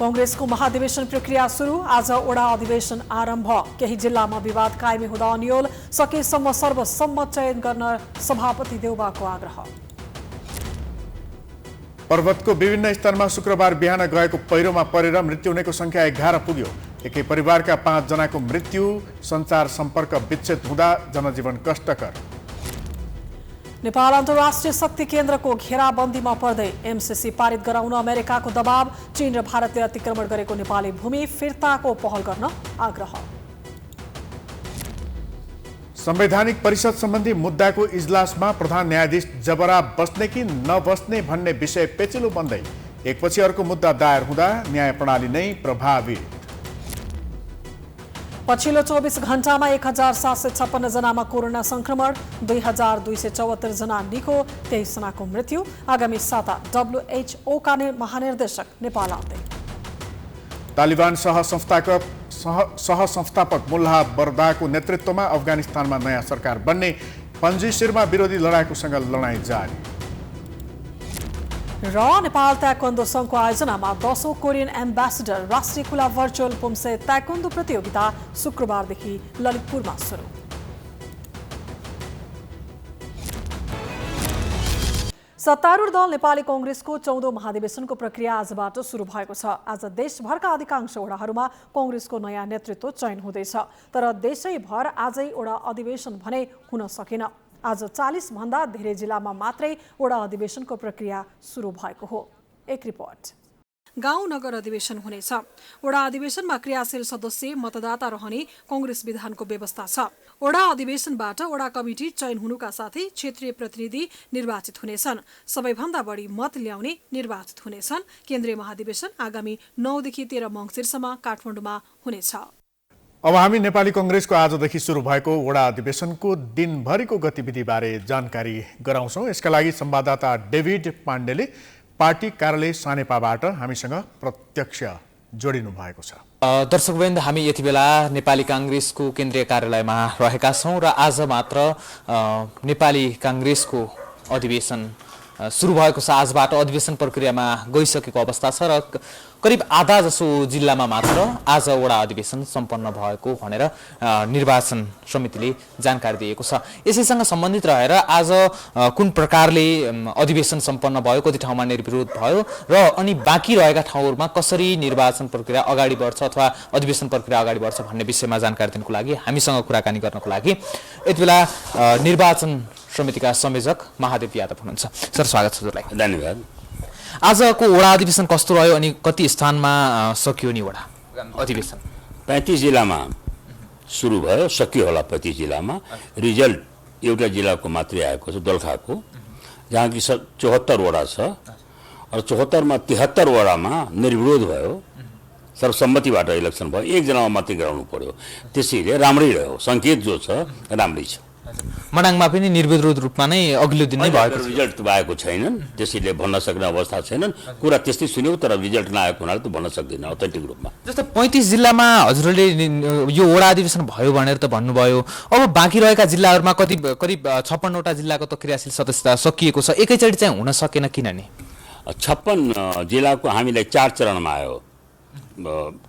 कांग्रेसको महाधिवेशन प्रक्रिया सुरु। आज ओडा अधिवेशन आरम्भ। केही जिल्लामा विवाद कायमी हुँदा अन्यल। सकेसम्म सर्वसम्मत चयन गर्न सभापति देउबाको आग्रह। पर्वतको विभिन्न स्थानमा शुक्रबार बिहान गएको पहिरोमा परेर मृत्यु हुनेको संख्या 11 पुग्यो। एकै परिवारका 5 जनाको मृत्यु। सञ्चार सम्पर्क विच्छेद हुँदा जनजीवन कष्टकर। नेपाल अन्तर्राष्ट्रिय शक्ति केन्द्रको घेराबन्दीमा पर्दै एमसीसी पारित गराउन अमेरिकाको दबाव। चीन र भारतले अतिक्रमण गरेको नेपाली भूमि फिर्ताको पहल गर्न आग्रह। संवैधानिक परिषद सम्बन्धी मुद्दाको इजलासमा प्रधान न्यायाधीश जबरा बस्ने कि नबस्ने भन्ने विषय पेचिलो बन्दै एकपछि अर्को मुद्दा दायर हुँदा न्याय प्रणाली नै प्रभावित। पछिल्लो 24 घण्टामा 1756 जनामा कोरोना संक्रमण। 2274 जना निको। 23 जनाको मृत्यु। आगामी साता WHO का महानिर्देशक नेपाल आउँदै। तालिबान सहसंस्थापक मुल्ला बर्दाको नेतृत्वमा अफगानिस्तानमा नयाँ सरकार बन्ने। पन्जीशिरमा विरोधी लडाकुसँग लडाईँ जारी। र नेपाल ताइक्वान्डो संघको आयोजनामा 10औं कोरियन एम्बेसडर राष्ट्रिय खुला भर्चुअल पुम्से ताइक्वान्डो प्रतियोगिता शुक्रबारदेखि ललितपुरमा सुरु। सत्तारूढ दल नेपाली कांग्रेसको 14औं महाधिवेशनको प्रक्रिया आजबाट सुरु भएको छ। आज देशभरका अधिकांश वडाहरूमा कांग्रेसको नयाँ नेतृत्व चयन हुँदैछ। तर देशैभर आजै वडा अधिवेशन भने हुन सकेन। आज 40 भन्दा धेरै जिल्लामा मात्रै वडा अधिवेशनको प्रक्रिया सुरु भएको हो। एक रिपोर्ट। गाउँ नगर अधिवेशन हुनेछ। वडा अधिवेशनमा क्रियाशील सदस्य मतदाता रहने कांग्रेस विधानको व्यवस्था छ। वडा अधिवेशनबाट वडा कमिटी चयन हुनुका साथै क्षेत्रीय प्रतिनिधि निर्वाचित हुनेछन्। सबैभन्दा बढी मत ल्याउने निर्वाचित हुनेछन्। केन्द्रीय महाधिवेशन आगामी 9 देखि 13 मङ्सिरसम्म काठमाडौँमा हुनेछ। अब हामी नेपाली कांग्रेसको आजदेखि सुरु भएको वडा अधिवेशनको दिनभरिको गतिविधिबारे जानकारी गराउँछौँ। यसका लागि संवाददाता डेभिड पाण्डेले पार्टी कार्यालय सानेपाबाट हामीसँग प्रत्यक्ष जोडिनु भएको छ। दर्शकवृन्द, हामी यति बेला नेपाली कांग्रेसको केन्द्रीय कार्यालयमा रहेका छौँ र आज मात्र नेपाली कांग्रेसको अधिवेशन सुरु भएको छ। आजबाट अधिवेशन प्रक्रियामा गइसकेको अवस्था छ र करिब आधा जसो जिल्लामा मात्र आज वडा अधिवेशन सम्पन्न भएको भनेर निर्वाचन समितिले जानकारी दिएको छ। यसैसँग सम्बन्धित रहेर आज कुन प्रकारले अधिवेशन सम्पन्न भयो, कति ठाउँमा निर्विरोध भयो र अनि बाँकी रहेका ठाउँहरूमा कसरी निर्वाचन प्रक्रिया अगाडि बढ्छ अथवा अधिवेशन प्रक्रिया अगाडि बढ्छ भन्ने विषयमा जानकारी दिनको लागि हामीसँग कुराकानी गर्नको लागि यति बेला निर्वाचन समितिका संयोजक महादेव यादव हुनुहुन्छ। सर, स्वागत छ हजुरलाई। धन्यवाद। आजको वडा अधिवेशन कस्तो रह्यो अनि कति स्थानमा सकियो नि वडा अधिवेशन? 35 जिल्लामा सुरु भयो, सकियो होला 35 जिल्लामा। रिजल्ट एउटा जिल्लाको मात्रै आएको छ, दोलखाको, जहाँ कि 74 वडा छ र 74 मा 73 वडामा निर्विरोध भयो। सर्वसम्मतिबाट इलेक्सन भयो। एक जनामा मात्रै गराउनु पर्यो। त्यसैले राम्रै रह्यो। संकेत जो छ राम्रै छ। मनाङमा पनि निर्विरोध रूपमा नै अघिल्लो दिन नै भएको रिजल्ट भएको छैनन्, त्यसैले भन्न सक्ने अवस्था छैनन्। कुरा त्यस्तै सुन्यौ, तर रिजल्ट नआएको हुनाले त भन्न सक्दैन अथेन्टिक रूपमा। जस्तै 35 जिल्लामा हजुरले यो वडा अधिवेशन भयो भनेर त भन्नुभयो। अब बाँकी रहेका जिल्लाहरूमा करिब 56वटा जिल्लाको त क्रियाशील सदस्यता सकिएको छ। एकैचोटि चाहिँ हुन सकेन किन नि? 56 जिल्लाको हामीलाई 4 चरणमा आयो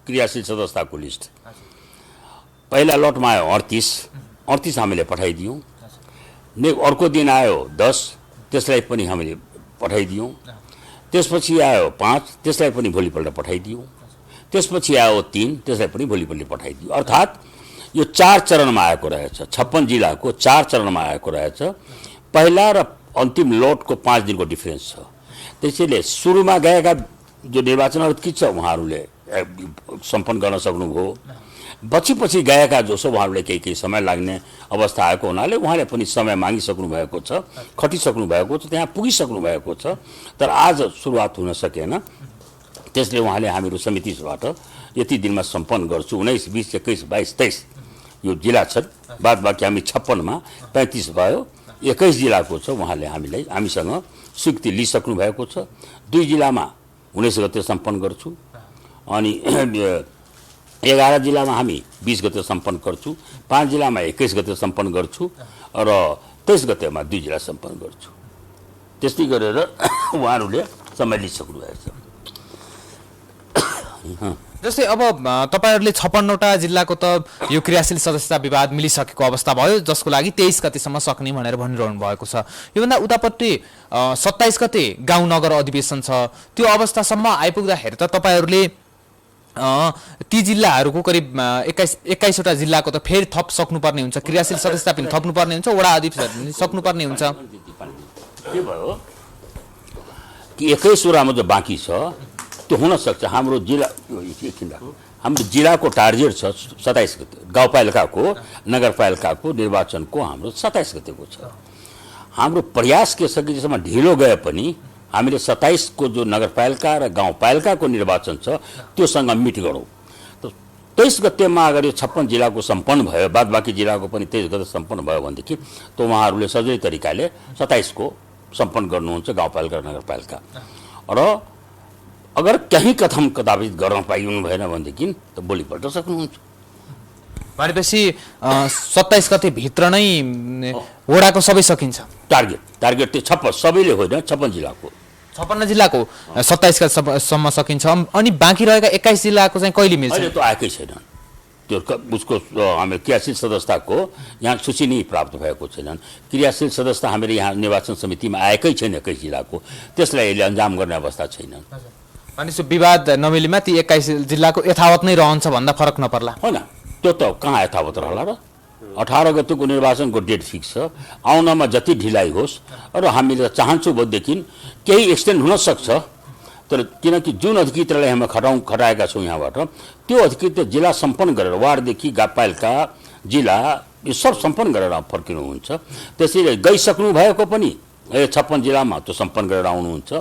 क्रियाशील सदस्यताको लिस्ट। पहिला लटमा आयो 38 हामीले पठाइदियौँ। अर्को दिन आयो 10, त्यसलाई पनि हामीले पठाइदियौँ। त्यसपछि आयो 5, त्यसलाई पनि भोलिपल्ट पठाइदियौँ। त्यसपछि आयो 3, त्यसलाई पनि भोलिपल्ट पठाइदियौँ। अर्थात् यो 4 चरणमा आएको रहेछ। 56 जिल्लाको 4 चरणमा आएको रहेछ। पहिला र अन्तिम लोटको 5 दिनको डिफरेन्स छ। त्यसैले सुरुमा गएका जो निर्वाचनहरू के छ उहाँहरूले सम्पन्न गर्न सक्नुभयो। पछि गएका जो छ उहाँहरूले केही समय लाग्ने अवस्था आएको हुनाले उहाँले पनि समय मागिसक्नु भएको छ, खटिसक्नु भएको छ, त्यहाँ पुगिसक्नु भएको छ। तर आज सुरुवात हुन सकेन। त्यसले उहाँले हामीहरू समितिबाट यति दिनमा सम्पन्न गर्छु। 19, 20, 21, 22, 23 यो जिल्ला छन्। बाद बाँकी हामी 56 मा 35 भयो। 21 जिल्लाको छ। उहाँले हामीसँग स्वीकृति लिइसक्नु भएको छ। 2 जिल्लामा 19 गते सम्पन्न गर्छु अनि 11 जिल्लामा हामी 20 गते सम्पन्न गर्छु। 5 जिल्लामा 21 गते सम्पन्न गर्छु र 23 गतेमा 2 जिल्ला सम्पन्न गर्छु। त्यस्तै गरेर उहाँहरूले समय लिइसक्नु भएको छ। जस्तै अब तपाईहरुले 56वटा जिल्लाको त यो क्रियाशील सदस्यता विवाद मिलिसकेको अवस्था भयो, जसको लागि 23 गतेसम्म सक्ने भनेर भनिरहनु भएको छ। योभन्दा उतापट्टि 27 गते गाउँ नगर अधिवेशन छ। त्यो अवस्थासम्म आइपुग्दाखेरि त तपाईहरुले ती जिल्लाहरूको करिब 21वटा जिल्लाको त फेरि थप सक्नुपर्ने हुन्छ, क्रियाशील सदस्यता पनि थप्नुपर्ने हुन्छ, वडा अधिवेशन पनि सक्नुपर्ने हुन्छ। के भयो कि 21वटामा जो बाँकी छ त्यो हुन सक्छ। हाम्रो जिल्लाको टार्गेट छ 27 गते, गाउँपालिकाको नगरपालिकाको निर्वाचनको हाम्रो 27 गतेको छ। हाम्रो प्रयास के छ कि जसमा ढिलो गए पनि हामीले 27 को जो नगरपालिका र गाउँपालिकाको निर्वाचन छ त्योसँग मिट गरौँ। 23 गतेमा अगर यो 56 जिल्लाको सम्पन्न भयो, बाद बाँकी जिल्लाको पनि 23 गते सम्पन्न भयो भनेदेखि त उहाँहरूले सजिलै तरिकाले 27 को सम्पन्न गर्नुहुन्छ गाउँपालिका र नगरपालिका। र अगर कहीँ कथम कदापित गर्न पाइनु भएन भनेदेखि त भोलिपल्ट सक्नुहुन्छ। भनेपछि 27 गते भित्र नै वडाको सबै सकिन्छ। टार्गेट त्यो 56 सबैले होइन, 56 जिल्लाको 56 जिल्लाको 27 गतेसम्म सकिन्छ। अनि बाँकी रहेका 21 जिल्लाको चाहिँ कहिले मिल्छ? अहिले त आएकै छैन। त्यो उसको हामीले क्रियाशील सदस्यताको यहाँ सूची नै प्राप्त भएको छैनन्। क्रियाशील सदस्यता हामीले यहाँ निर्वाचन समितिमा आएकै छैन 21 जिल्लाको, त्यसलाई अहिले अन्जाम गर्ने अवस्था छैन। अनि सो विवाद नमिलेमा ती 21 जिल्लाको यथावत नै रहन्छ भन्दा फरक नपर्ला? होइन, त्यो त कहाँ यथावत रहला र। 18 गतेको निर्वाचनको डेट फिक्स छ, आउनमा जति ढिलाइ होस्। र हामीले चाहन्छौँ भनेदेखि केही एक्सटेन्ड हुन सक्छ, तर किनकि जुन अधिकृतलाई हामी खटाएका छौँ यहाँबाट त्यो अधिकृत जिल्ला सम्पन्न गरेर वार्डदेखि गाउँपालिका जिल्ला यो सब सम्पन्न गरेर फर्किनुहुन्छ। त्यसैले गइसक्नु भएको पनि 56 जिल्लामा त्यो सम्पन्न गरेर आउनुहुन्छ।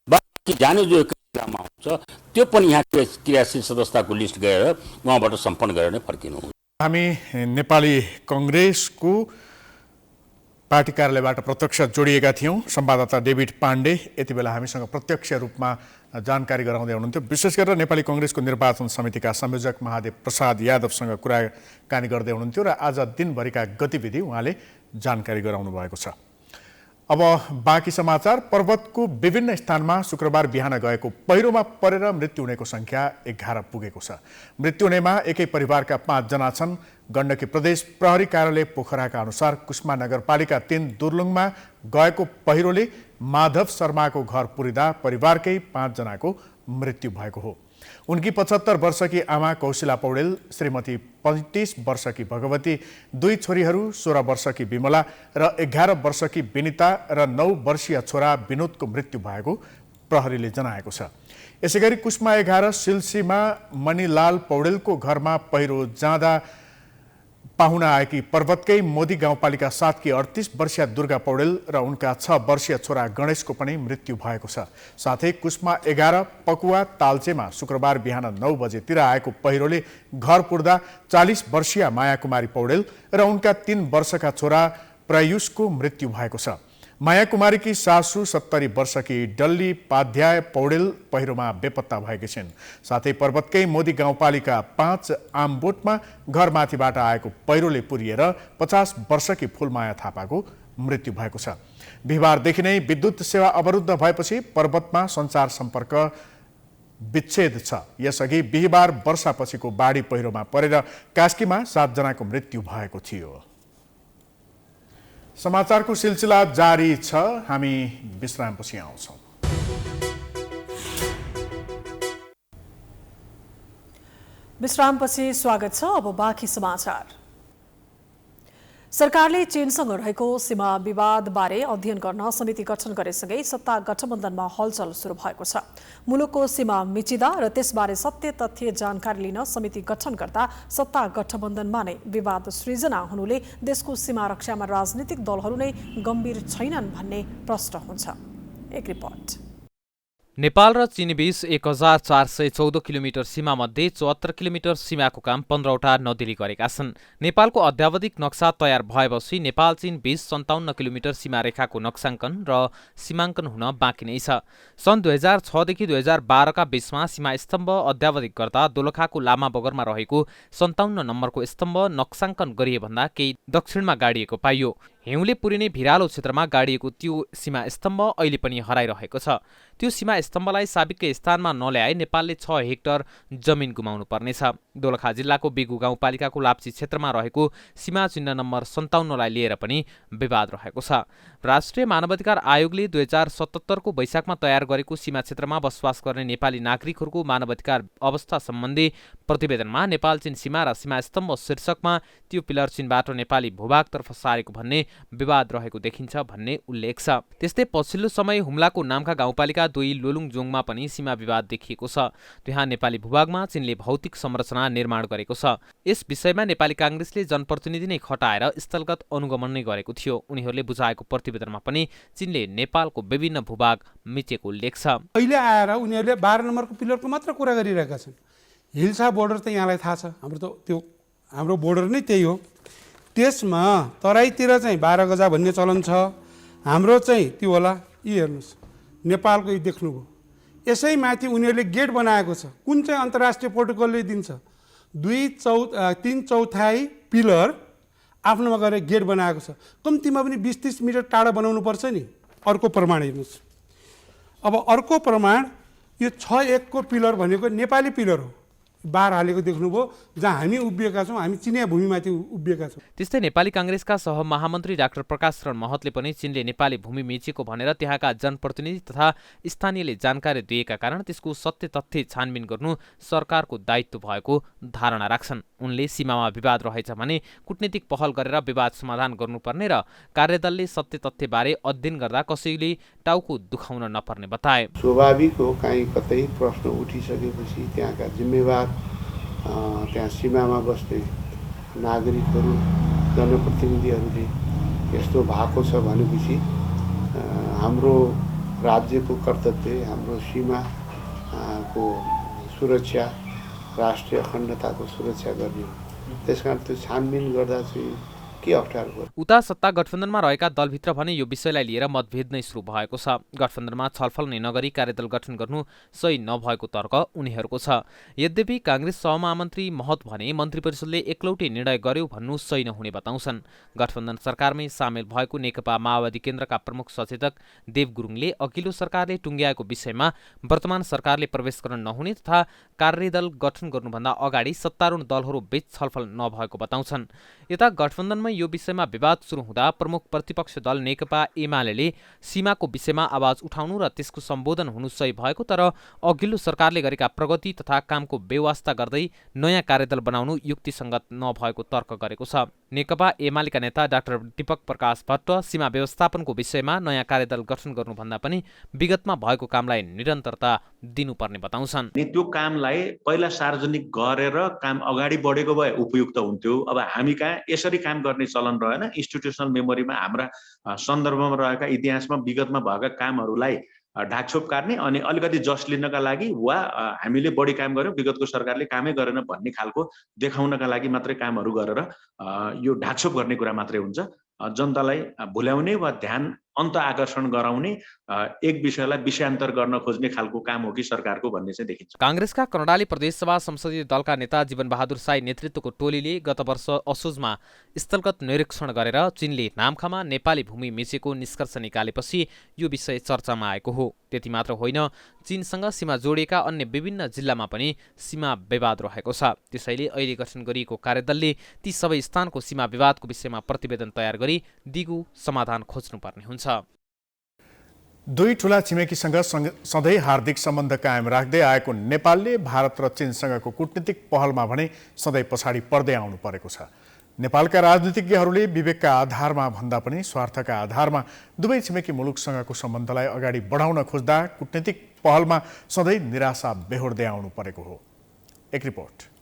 बाँकी जाने जो जिल्लामा हुन्छ त्यो पनि यहाँ क्रियाशील सदस्यताको लिस्ट गएर उहाँबाट सम्पन्न गरेर नै फर्किनुहुन्छ। हामी नेपाली कांग्रेसको पार्टी कार्यालयबाट प्रत्यक्ष जोडिएका थियौं। संवाददाता डेभिड पाण्डे यति बेला हामीसँग प्रत्यक्ष रूपमा जानकारी गराउँदै हुनुहुन्थ्यो। विशेष गरेर नेपाली कांग्रेसको निर्वाचन समितिका संयोजक महादेव प्रसाद यादवसँग कुराकानी गर्दै हुनुहुन्थ्यो र आज दिनभरिका गतिविधि उहाँले जानकारी गराउनु भएको छ। अब बाँकी समाचार। पर्वतको विभिन्न स्थानमा शुक्रबार बिहान गएको पहिरोमा परेर मृत्यु हुनेको संख्या 11 पुगेको छ। मृत्यु हुनेमा एकै परिवारका 5 जना छन्। गण्डकी प्रदेश प्रहरी कार्यालय पोखराका अनुसार कुस्मा नगरपालिका 3 दुर्लुङमा गएको पहिरोले माधव शर्माको घर पुरिँदा परिवारकै 5 जनाको मृत्यु भएको हो। उनकी 75 वर्षकी आमा कौशिला पौडेल, श्रीमती 35 वर्षकी भगवती, 2 छोरीहरू 16 वर्षकी विमला र 11 वर्षकी विनिता र 9 वर्षीय छोरा विनोदको मृत्यु भएको प्रहरीले जनाएको छ। यसैगरी कुस्मा 11 सिल्सीमा मणिलाल पौडेलको घरमा पहिरो जाँदा पाहुना आएकी पर्वतकै मोदी गाउँपालिका 7 की 38 वर्षीय दुर्गा पौडेल र उनका 6 वर्षीय छोरा गणेशको पनि मृत्यु भएको छ। साथै कुस्मा 11 पकुवा तालचेमा शुक्रबार बिहान 9 बजेतिर आएको पहिरोले घर पुर्दा 40 वर्षीय माया कुमारी पौडेल र उनका 3 वर्षका छोरा प्रयुषको मृत्यु भएको छ। माया कुमारीकी सासू 70 वर्षकी डल्ली पाध्याय पौडेल पहिरोमा बेपत्ता भएकी छिन्। साथै पर्वतकै मोदी गाउँपालिका 5 आमबोटमा घरमाथिबाट आएको पहिरोले पुरिएर 50 वर्षकी फुलमाया थापाको मृत्यु भएको छ। बिहिबारदेखि नै विद्युत सेवा अवरुद्ध भएपछि पर्वतमा सञ्चार सम्पर्क विच्छेद छ। यसअघि बिहिबार वर्षापछिको बाढी पहिरोमा परेर कास्कीमा 7 जनाको मृत्यु भएको थियो। समाचारको सिलसिला जारी छ। हामी विश्रामपछि आउँछौँ। विश्रामपछि स्वागत छ। अब बाँकी समाचार। सरकारले चीनसँग रहेको सीमा विवादबारे अध्ययन गर्न समिति गठन गरेसँगै सत्ता गठबन्धनमा हलचल सुरु भएको छ। मुलुकको सीमा मिचिदा र त्यसबारे सत्य तथ्य जानकारी लिन समिति गठन गर्दा सत्ता गठबन्धनमा नै विवाद सृजना हुनुले देशको सीमा रक्षामा राजनीतिक दलहरू नै गम्भीर छैनन् भन्ने प्रश्न हुन्छ। एक रिपोर्ट। नेपाल र चीनबीच 1414 किलोमिटर सीमामध्ये 74 किलोमिटर सीमाको काम 15वटा नदीले गरेका छन्। नेपालको अद्यावधिक नक्सा तयार भएपछि नेपाल चीन बीच 57 किलोमिटर सीमारेखाको नक्साङ्कन र सीमाङ्कन हुन बाँकी नै छ। सन् 2006 देखि 2012 का बीचमा सीमा स्तम्भ अद्यावधिक गर्दा दोलखाको लामा बगरमा रहेको 57 नम्बरको स्तम्भ नक्साङ्कन गरिए भन्दा केही दक्षिणमा गाडिएको पाइयो। हिउँले पुरिने भिरालो क्षेत्रमा गाडिएको त्यो सीमा स्तम्भ अहिले पनि हराइरहेको छ। त्यो सीमा स्तम्भलाई साबिककै स्थानमा नल्याए नेपालले 6 हेक्टर जमिन गुमाउनु पर्नेछ। दोलखा जिल्लाको बेगु गाउँपालिकाको लाप्ची क्षेत्रमा रहेको सीमा चिन्ह नम्बर 57लाई लिएर पनि विवाद रहेको छ। राष्ट्रिय मानवाधिकार आयोगले 2077 को वैशाखमा तयार गरेको सीमा क्षेत्रमा बसोबास गर्ने नेपाली नागरिकहरूको मानवाधिकार अवस्था सम्बन्धी प्रतिवेदनमा नेपाल चीन सीमा र सीमा स्तम्भ शीर्षकमा त्यो पिलर चीनबाट नेपाली भूभागतर्फ सारेको भन्ने विवाद रहेको देखिन्छ भन्ने उल्लेख छ। त्यस्तै पछिल्लो समय हुम्लाको नाम्खा गाउँपालिका 2 लोलुङजोङमा पनि सीमा विवाद देखिएको छ। त्यहाँ नेपाली भूभागमा चीनले भौतिक संरचना निर्माण गरेको छ। यस विषयमा नेपाली कांग्रेसले जनप्रतिनिधि नै खटाएर स्थलगत अनुगमन नै गरेको थियो। उनीहरूले बुझाएको प्रतिवेदनमा पनि चीनले नेपालको विभिन्न भूभाग मिचेको उल्लेख छ। अहिले आएर उनीहरूले 12 नम्बरको पिलरको मात्र कुरा गरिरहेका छन्। हिल्सा बोर्डर त यहाँलाई थाहा छ, हाम्रो बोर्डर नै त्यही हो। त्यसमा तराईतिर चाहिँ 12 गजा भन्ने चलन छ, हाम्रो चाहिँ त्यो होला यी हेर्नुहोस् नेपालको यी देख्नुभयो। यसै माथि उनीहरूले गेट बनाएको छ। कुन चाहिँ अन्तर्राष्ट्रिय प्रोटोकलले दिन्छ? 3/4 पिलर आफ्नोमा गएर गेट बनाएको छ। कम्तीमा पनि 20-30 मिटर टाढा बनाउनु पर्छ नि। अर्को प्रमाण हेर्नुहोस्। अब अर्को प्रमाण यो 6-1 को पिलर भनेको नेपाली पिलर हो। बार हालेको देख्नुभयो, जहाँ हामी उभिएका छौँ, हामी चिनिया भूमिमाथि उभिएका छौँ। त्यस्तै नेपाली कांग्रेसका सहमहामन्त्री डाक्टर प्रकाश शरण महतले पनि चीनले नेपाली भूमि मिचेको भनेर त्यहाँका जनप्रतिनिधि तथा स्थानीयले जानकारी दिएका कारण त्यसको सत्य तथ्य छानबिन गर्नु सरकारको दायित्व भएको धारणा राख्छन्। उनले सीमामा विवाद रहेछ भने कूटनीतिक पहल गरेर विवाद समाधान गर्नुपर्ने र कार्यदलले सत्य तथ्यबारे अध्ययन गर्दा कसैले टाउको दुखाउन नपर्ने बताए। स्वाभाविक हो, काहीँ कतै प्रश्न उठिसकेपछि त्यहाँका जिम्मेवार त्यहाँ सीमामा बस्ने नागरिकहरू जनप्रतिनिधिहरूले यस्तो भएको छ भनेपछि हाम्रो राज्यको कर्तव्य हाम्रो सीमाको सुरक्षा, राष्ट्रिय अखण्डताको सुरक्षा गर्ने हो। त्यसकारण त्यो छानबिन गर्दा चाहिँ के अप्ठ्यारो पर्छ? उता सत्ता गठबन्धनमा रहेका दलभित्र भने यो विषयलाई लिएर मतभेद नै सुरु भएको छ। गठबन्धनमा छलफल नै नगरी कार्यदल गठन गर्नु सही नभएको तर्क उनीहरूको छ। यद्यपि कांग्रेस सहमहामन्त्री महत भने मन्त्री परिषदले एकलौटे निर्णय गर्यो भन्नु सही नहुने बताउँछन्। गठबन्धन सरकारमै सामेल भएको नेकपा माओवादी केन्द्रका प्रमुख सचेतक देव गुरुङले अघिल्लो सरकारले टुङ्ग्याएको विषयमा वर्तमान सरकारले प्रवेश गर्न नहुने तथा कार्यदल गठन गर्नुभन्दा अगाडि सत्तारूढ दलहरू बीच छलफल नभएको बताउँछन्। यता गठबन्धनमा यो विषयमा विवाद सुरु हुँदा प्रमुख प्रतिपक्ष दल नेकपा एमाले सीमाको विषयमा आवाज उठाउनु र त्यसको सम्बोधन हुनु सही भएको, तर अघिल्लो सरकारले गरेका प्रगति तथा कामको बेवास्ता गर्दै नयाँ कार्यदल बनाउनु युक्तिसङ्गत नभएको तर्क गरेको छ। नेकपा एमालेका नेता डाक्टर दीपक प्रकाश भट्ट सीमा व्यवस्थापनको विषयमा नयाँ कार्यदल गठन गर्नुभन्दा पनि विगतमा भएको कामलाई निरन्तरता दिनुपर्ने बताउँछन्। त्यो कामलाई पहिला सार्वजनिक गरेर काम अगाडि बढेको भए उपयुक्त हुन्थ्यो। अब हामी कहाँ यसरी काम गर्ने चलन रहेन। इन्स्टिट्युसनल मेमोरीमा हाम्रा सन्दर्भमा रहेका इतिहासमा विगतमा भएका कामहरूलाई ढाकछोप कार्ने अनि अलिकति जस लिनका लागि वा हामीले बढी काम गर्यौँ विगतको सरकारले कामै गरेन भन्ने खालको देखाउनका लागि मात्रै कामहरू गरेर यो ढाकछोप गर्ने कुरा मात्रै हुन्छ। जनतालाई भुल्याउने वा ध्यान अन्त आकर्षण गराउने एक विषयलाई विषयान्तर गर्न खोज्ने खालको काम हो कि सरकारको भन्ने चाहिँ देखिन्छ। कांग्रेसका कर्णाली प्रदेशसभा संसदीय दलका नेता जीवनबहादुर साई नेतृत्वको टोलीले गत वर्ष असोजमा स्थलगत निरीक्षण गरेर चीनले नाम्खामा नेपाली भूमि मिचेको निष्कर्ष निकालेपछि यो विषय चर्चामा आएको हो। त्यति मात्र होइन, चीनसँग सीमा जोडिएका अन्य विभिन्न जिल्लामा पनि सीमा विवाद रहेको छ। त्यसैले अहिले गठन गरिएको कार्यदलले ती सबै स्थानको सीमा विवादको विषयमा प्रतिवेदन तयार गरी दिगो समाधान खोज्नुपर्ने हुन्छ। दुई ठूला छिमेकीसँग सधैँ हार्दिक सम्बन्ध कायम राख्दै आएको नेपालले भारत र चीनसँगको कूटनीतिक पहलमा भने सधैँ पछाडि पर्दै आउनु परेको छ। नेपालका राजनीतिज्ञहरूले विवेकका आधारमा भन्दा पनि स्वार्थका आधारमा दुवै छिमेकी मुलुकसँगको सम्बन्धलाई अगाडि बढाउन खोज्दा कूटनीतिक पहलमा सधैँ निराशा बेहोर्दै आउनु परेको हो। एक रिपोर्ट।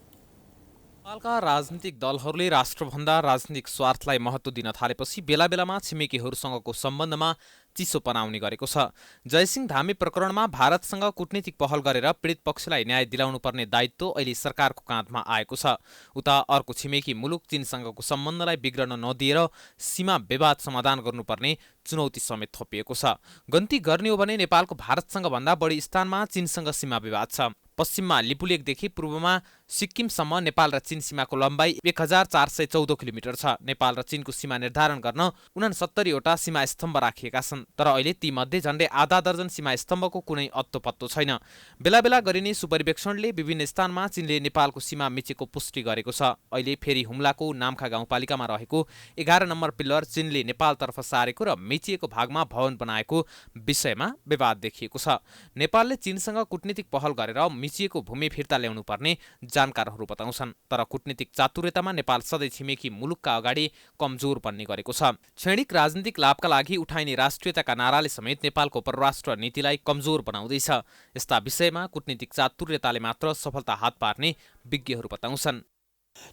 नेपालका राजनीतिक दलहरूले राष्ट्रभन्दा राजनीतिक स्वार्थलाई महत्त्व दिन थालेपछि बेला बेलामा छिमेकीहरूसँगको सम्बन्धमा चिसो बनाउने गरेको छ। जयसिंह धामी प्रकरणमा भारतसँग कूटनीतिक पहल गरेर पीडित पक्षलाई न्याय दिलाउनु पर्ने दायित्व अहिले सरकारको काँधमा आएको छ। उता अर्को छिमेकी मुलुक चीनसँगको सम्बन्धलाई बिग्रन नदिएर सीमा विवाद समाधान गर्नुपर्ने चुनौती समेत थपिएको छ। गन्ती गर्ने हो भने नेपालको भारतसँग भन्दा बढी स्थानमा चीनसँग सीमा विवाद छ। पश्चिममा लिपुलेखदेखि पूर्वमा सिक्किमसम्म नेपाल र चीन सीमाको लम्बाइ 1414 किलोमिटर छ। नेपाल र चीनको सीमा निर्धारण गर्न 69वटा सीमा स्तम्भ राखिएका छन्, तर अहिले तीमध्ये झण्डै आधा दर्जन सीमा स्तम्भको कुनै अत्तो-पत्तो छैन। बेला बेला गरिने सुपरिवेक्षणले विभिन्न स्थानमा चीनले नेपालको सीमा मिचेको पुष्टि गरेको छ। अहिले फेरि हुम्लाको नाम्खा गाउँपालिकामा रहेको 11 नम्बर पिल्लर चीनले नेपालतर्फ सारेको र मिचिएको भागमा भवन बनाएको विषयमा विवाद देखिएको छ। नेपालले चीनसँग कूटनीतिक पहल गरेर मिचिएको भूमि फिर्ता ल्याउनु पर्ने जानकारहरू बताउँछन्, तर कूटनीतिक चातुर्यतामा नेपाल सधैँ छिमेकी मुलुकका अगाडि कमजोर बन्ने गरेको छ। क्षणिक राजनीतिक लाभका लागि उठाइने राष्ट्रियताका नाराले समेत नेपालको परराष्ट्र नीतिलाई कमजोर बनाउँदैछ। यस्ता विषयमा कूटनीतिक चातुर्यताले मात्र सफलता हात पार्ने विज्ञहरू बताउँछन्।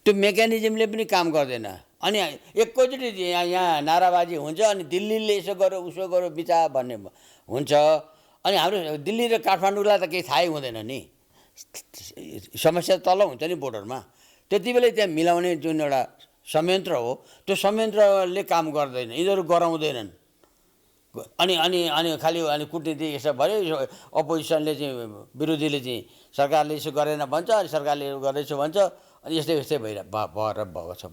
त्यो मेकानिजमले पनि काम गर्दैन। अनि एकैचोटि यहाँ नाराबाजी हुन्छ, अनि दिल्लीले यसो गर्यो उसो गर्यो विचार भन्ने हुन्छ। अनि हाम्रो दिल्ली र काठमाडौँलाई त केही थाहै हुँदैन नि, समस्या तल हुन्छ नि बोर्डरमा। त्यति बेला त्यहाँ मिलाउने जुन एउटा संयन्त्र हो त्यो संयन्त्रले काम गर्दैन, यिनीहरू गराउँदैनन्। अनि अनि अनि खालि अनि कूटनीति यसो भयो, अपोजिसनले चाहिँ विरोधीले चाहिँ सरकारले यसो गरेन भन्छ, अनि सरकारले गर्दैछ भन्छ, अनि यस्तै यस्तै भएर भएको छ।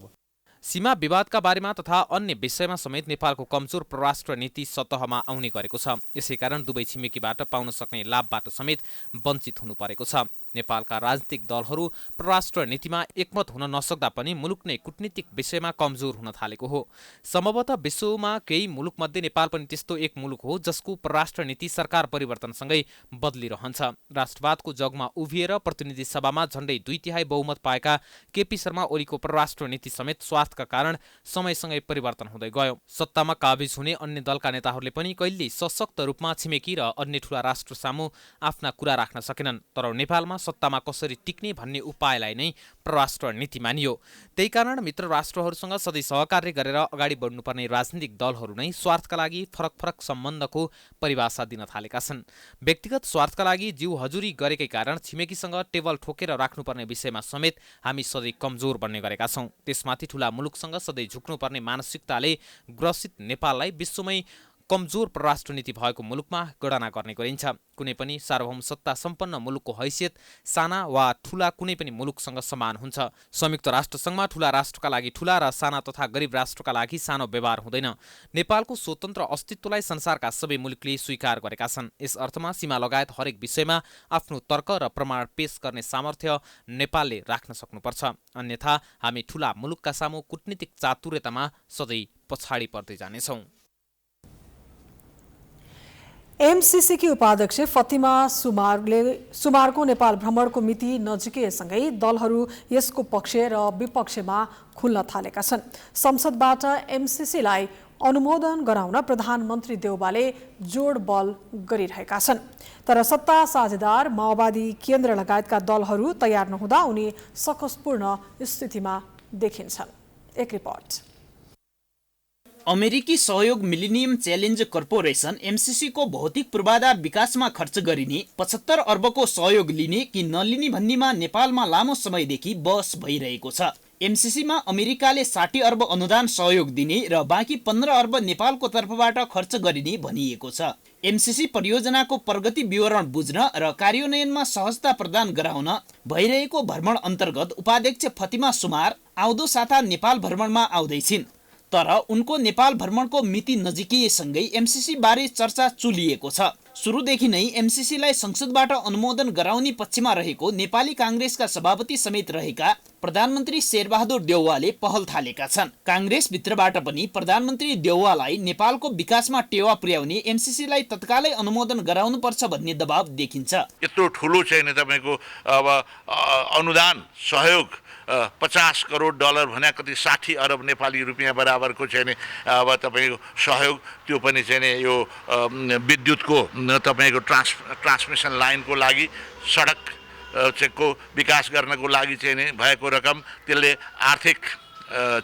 सीमा विवादका बारेमा तथा अन्य विषयमा समेत नेपालको कमजोर परराष्ट्र नीति सतहमा आउने गरेको छ। यसैकारण दुवै छिमेकीबाट पाउन सक्ने लाभबाट समेत वञ्चित हुनु परेको छ। नेपालका राजनीतिक दलहरू परराष्ट्र नीतिमा एकमत हुन नसक्दा पनि मुलुक नै कूटनीतिक विषयमा कमजोर हुन थालेको हो। सम्भवतः विश्वमा केही मुलुकमध्ये नेपाल पनि त्यस्तो एक मुलुक हो जसको परराष्ट्र नीति सरकार परिवर्तनसँगै बदलिरहन्छ। राष्ट्रवादको जगमा उभिएर प्रतिनिधि सभामा झण्डै 2/3 बहुमत पाएका केपी शर्मा ओलीको परराष्ट्र नीति समेत स्वार्थका कारण समयसँगै परिवर्तन हुँदै गयो। सत्तामा काबिज हुने अन्य दलका नेताहरूले पनि कहिल्यै सशक्त रूपमा छिमेकी र अन्य ठूला राष्ट्र सामु आफ्ना कुरा राख्न सकेनन्, तर नेपालमा सत्तामा कसरी टिक्ने भन्ने उपायलाई नै परराष्ट्र नीति मानियो। त्यही कारण मित्र राष्ट्रहरूसँग सधैँ सहकार्य गरेर अगाडि बढ्नुपर्ने राजनीतिक दलहरू नै स्वार्थका लागि फरक फरक सम्बन्धको परिभाषा दिन थालेका छन्। व्यक्तिगत स्वार्थका लागि जिउ हजुरी गरेकै कारण छिमेकीसँग टेबल ठोकेर राख्नुपर्ने विषयमा समेत हामी सधैँ कमजोर बन्ने गरेका छौँ। त्यसमाथि ठूला मुलुकसँग सधैँ झुक्नुपर्ने मानसिकताले ग्रसित नेपाललाई विश्वमै कमजोर परराष्ट्र नीति भएको मुलुकमा गणना गर्ने गरिन्छ। कुनै पनि सार्वभौम सत्ता सम्पन्न मुलुकको हैसियत साना वा ठूला कुनै पनि मुलुकसँग समान हुन्छ। संयुक्त राष्ट्रसङ्घमा ठूला राष्ट्रका लागि ठूला र साना तथा गरिब राष्ट्रका लागि सानो व्यवहार हुँदैन। नेपालको स्वतन्त्र अस्तित्वलाई संसारका सबै मुलुकले स्वीकार गरेका छन्। यस अर्थमा सीमा लगायत हरेक विषयमा आफ्नो तर्क र प्रमाण पेश गर्ने सामर्थ्य नेपालले राख्न सक्नुपर्छ। अन्यथा हामी ठूला मुलुकका सामु कूटनीतिक चातुर्यतामा सधैँ पछाडि पर्दै जानेछौँ। एमसीसीकी उपाध्यक्ष फतिमा सुमारको नेपाल भ्रमणको मिति नजिकैसँगै दलहरू यसको पक्ष र विपक्षमा खुल्न थालेका छन्। संसदबाट एमसीसीलाई अनुमोदन गराउन प्रधानमन्त्री देउवाले जोड बल गरिरहेका छन्, तर सत्ता साझेदार माओवादी केन्द्र लगायतका दलहरू तयार नहुँदा उनी सकसपूर्ण स्थितिमा देखिन्छन्। एक रिपोर्ट। अमेरिकी सहयोग मिलेनियम च्यालेन्ज कर्पोरेसन एमसीसीको भौतिक पूर्वाधार विकासमा खर्च गरिने 75 अर्बको सहयोग लिने कि नलिने भन्नेमा नेपालमा लामो समयदेखि बहस भइरहेको छ। एमसीसीमा अमेरिकाले 60 अर्ब अनुदान सहयोग दिने र बाँकी 15 अर्ब नेपालको तर्फबाट खर्च गरिने भनिएको छ। एमसीसी परियोजनाको प्रगति विवरण बुझ्न र कार्यान्वयनमा सहजता प्रदान गराउन भइरहेको भ्रमण अन्तर्गत उपाध्यक्ष फतिमा सुमार आउँदो साता नेपाल भ्रमणमा आउँदैछिन्, तर उनको नेपाल भ्रमणको मिति नजिकैसँगै एमसीसी बारे चर्चा चुलिएको छ। सुरुदेखि नै एमसीसीलाई संसदबाट अनुमोदन गराउने पक्षमा रहेको नेपाली कांग्रेसका सभापति समेत रहेका प्रधानमन्त्री शेरबहादुर देउवाले पहल थालेका छन्। कांग्रेसभित्रबाट पनि प्रधानमन्त्री देउवालाई नेपालको विकासमा टेवा पुर्याउने एमसीसीलाई तत्कालै अनुमोदन गराउनुपर्छ भन्ने दबाव देखिन्छ। यत्रो ठुलो चाहिँ तपाईको अब अनुदान सहयोग 50 करोड डलर भने कति 60 अरब नेपाली रुपियाँ बराबरको चाहिँ अब तपाईँको सहयोग, त्यो पनि चाहिँ यो विद्युतको तपाईँको ट्रान्समिसन लाइनको लागि, सडक को विकास गर्नको लागि चाहिँ भएको रकम, त्यसले आर्थिक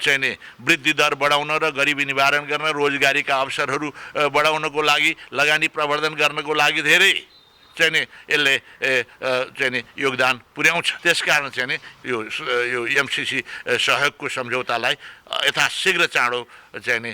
चाहिँ वृद्धि दर बढाउन र गरिबी निवारण गर्न, रोजगारीका अवसरहरू बढाउनको लागि, लगानी प्रवर्धन गर्नको लागि धेरै चाहिँ यसले चाहिँ योगदान पुर्याउँछ। त्यसकारण चाहिँ यो एमसीसी सहयोगको सम्झौतालाई यथाशीघ्र चाँडो चाहिँ नि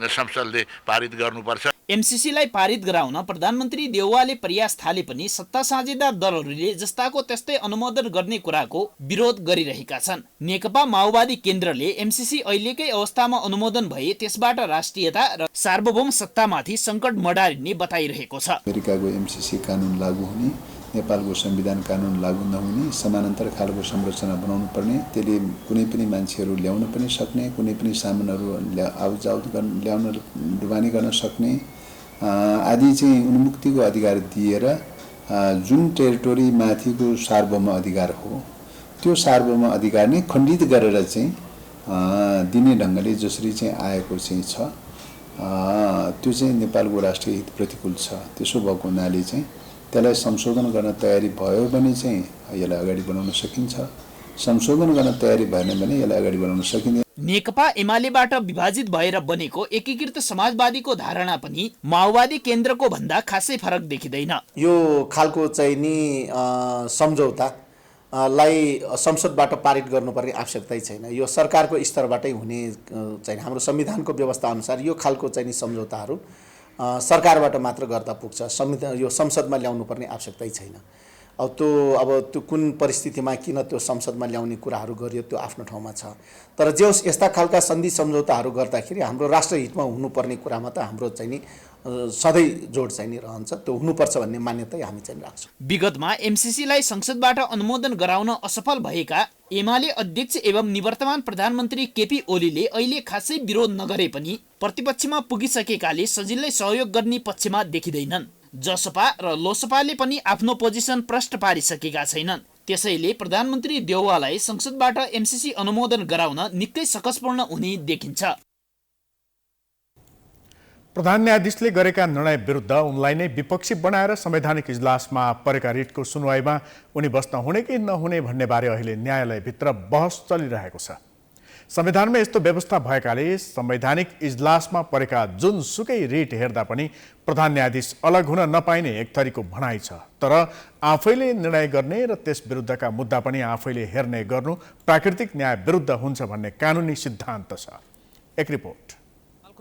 संसदले पारित गर्नुपर्छ। एमसीसीलाई पारित गराउन प्रधानमन्त्री देउवाले प्रयास थाले पनि सत्ता साझेदार दलहरूले जस्ताको त्यस्तै अनुमोदन गर्ने कुराको विरोध गरिरहेका छन्। नेकपा माओवादी केन्द्रले एमसीसी अहिलेकै अवस्थामा अनुमोदन भए त्यसबाट राष्ट्रियता र सार्वभौम सत्तामाथि सङ्कट मडारिने बताइरहेको छ। अमेरिकाको एमसीसी कानुन लागू हुने, नेपालको संविधान कानुन लागू नहुने समानान्तर खालको संरचना बनाउनु पर्ने, त्यसले कुनै पनि मान्छेहरू ल्याउन पनि सक्ने, कुनै पनि सामानहरू आउजाउ ल्याउन ढुवानी गर्न सक्ने आदि चाहिँ उन्मुक्तिको अधिकार दिएर जुन टेरिटोरी माथिको सार्वभौम अधिकार हो त्यो सार्वभौम अधिकार नै खण्डित गरेर चाहिँ दिने ढङ्गले जसरी चाहिँ आएको चाहिँ छ त्यो चाहिँ नेपालको राष्ट्रिय हित प्रतिकूल छ। त्यसो भएको हुनाले चाहिँ त्यसलाई संशोधन गर्न तयारी भयो भने चाहिँ यसलाई अगाडि बढाउन सकिन्छ, संशोधन गर्न तयारी भएन भने यसलाई अगाडि बढाउन सकिँदैन। नेकपा एमालेबाट विभाजित भएर बनेको एकीकृत समाजवादीको धारणा पनि माओवादी केन्द्रको भन्दा खासै फरक देखिँदैन। यो खालको चाहिँ नि सम्झौतालाई संसदबाट पारित गर्नुपर्ने आवश्यकतै छैन। यो सरकारको स्तरबाटै हुने चाहिँ हाम्रो संविधानको व्यवस्था अनुसार यो खालको चाहिँ नि सम्झौताहरू सरकारबाट मात्र गर्दा पुग्छ। संविधान यो संसदमा ल्याउनु पर्ने आवश्यकतै छैन। अब त्यो कुन परिस्थितिमा किन त्यो संसदमा ल्याउने कुराहरू गरियो त्यो आफ्नो ठाउँमा छ। तर जे होस् यस्ता खालका सन्धि सम्झौताहरू गर्दाखेरि हाम्रो राष्ट्रहितमा हुनुपर्ने कुरामा त हाम्रो चाहिँ नि सधैँ जोड चाहिँ नि रहन्छ। त्यो हुनुपर्छ भन्ने मान्यता हामी चाहिँ राख्छौँ। विगतमा एमसीसीलाई संसदबाट अनुमोदन गराउन असफल भएका एमाले अध्यक्ष एवं निवर्तमान प्रधानमन्त्री केपी ओलीले अहिले खासै विरोध नगरे पनि प्रतिपक्षमा पुगिसकेकाले सजिलै सहयोग गर्ने पक्षमा देखिँदैनन्। जसपा र लोसपाले पनि आफ्नो पोजिसन प्रष्ट पारिसकेका छैनन्। त्यसैले प्रधानमन्त्री देउवालाई संसदबाट एमसीसी अनुमोदन गराउन निकै सकसपूर्ण हुने देखिन्छ। प्रधान न्यायाधीशले गरेका निर्णय विरुद्ध उनलाई नै विपक्षी बनाएर संवैधानिक इजलासमा परेका रिटको सुनवाईमा उनी बस्न हुने कि नहुने भन्ने बारे अहिले न्यायालयभित्र बहस चलिरहेको छ। संविधानमा यस्तो व्यवस्था भएकाले संवैधानिक इजलासमा परेका जुनसुकै रिट हेर्दा पनि प्रधान न्यायाधीश अलग हुन नपाइने एक थरीको भनाइ छ। तर आफैले निर्णय गर्ने र त्यस विरुद्धका मुद्दा पनि आफैले हेर्ने गर्नु प्राकृतिक न्याय विरुद्ध हुन्छ भन्ने कानुनी सिद्धान्त छ। एक रिपोर्ट।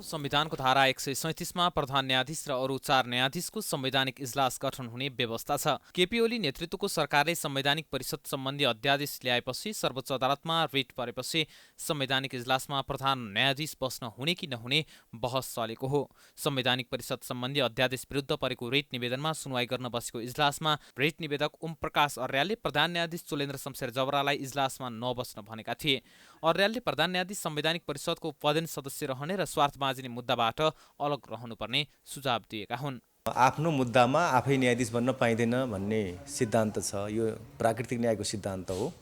संविधानको धारा 137मा प्रधान न्यायाधीश र अरू 4 न्यायाधीशको संवैधानिक इजलास गठन हुने व्यवस्था छ। केपी ओली नेतृत्वको सरकारले संवैधानिक परिषद सम्बन्धी अध्यादेश ल्याएपछि सर्वोच्च अदालतमा रिट परेपछि संवैधानिक इजलासमा प्रधान न्यायाधीश बस्न हुने कि नहुने बहस चलेको हो। संवैधानिक परिषद सम्बन्धी अध्यादेश विरुद्ध परेको रिट निवेदनमा सुनवाई गर्न बसेको इजलासमा रिट निवेदक ओम प्रकाश अर्यालले प्रधान न्यायाधीश चोलेन्द्र शमशेर जवरालाई इजलासमा नबस्न भनेका थिए। अर्यालले प्रधान न्यायाधीश संवैधानिक परिषदको पदेन सदस्य रहने र स्वार्थ बाँच्ने मुद्दाबाट अलग रहनुपर्ने सुझाव दिएका हुन्। आफ्नो मुद्दामा आफै न्यायाधीश बन्न पाइँदैन भन्ने सिद्धान्त छ। यो प्राकृतिक न्यायको सिद्धान्त हो।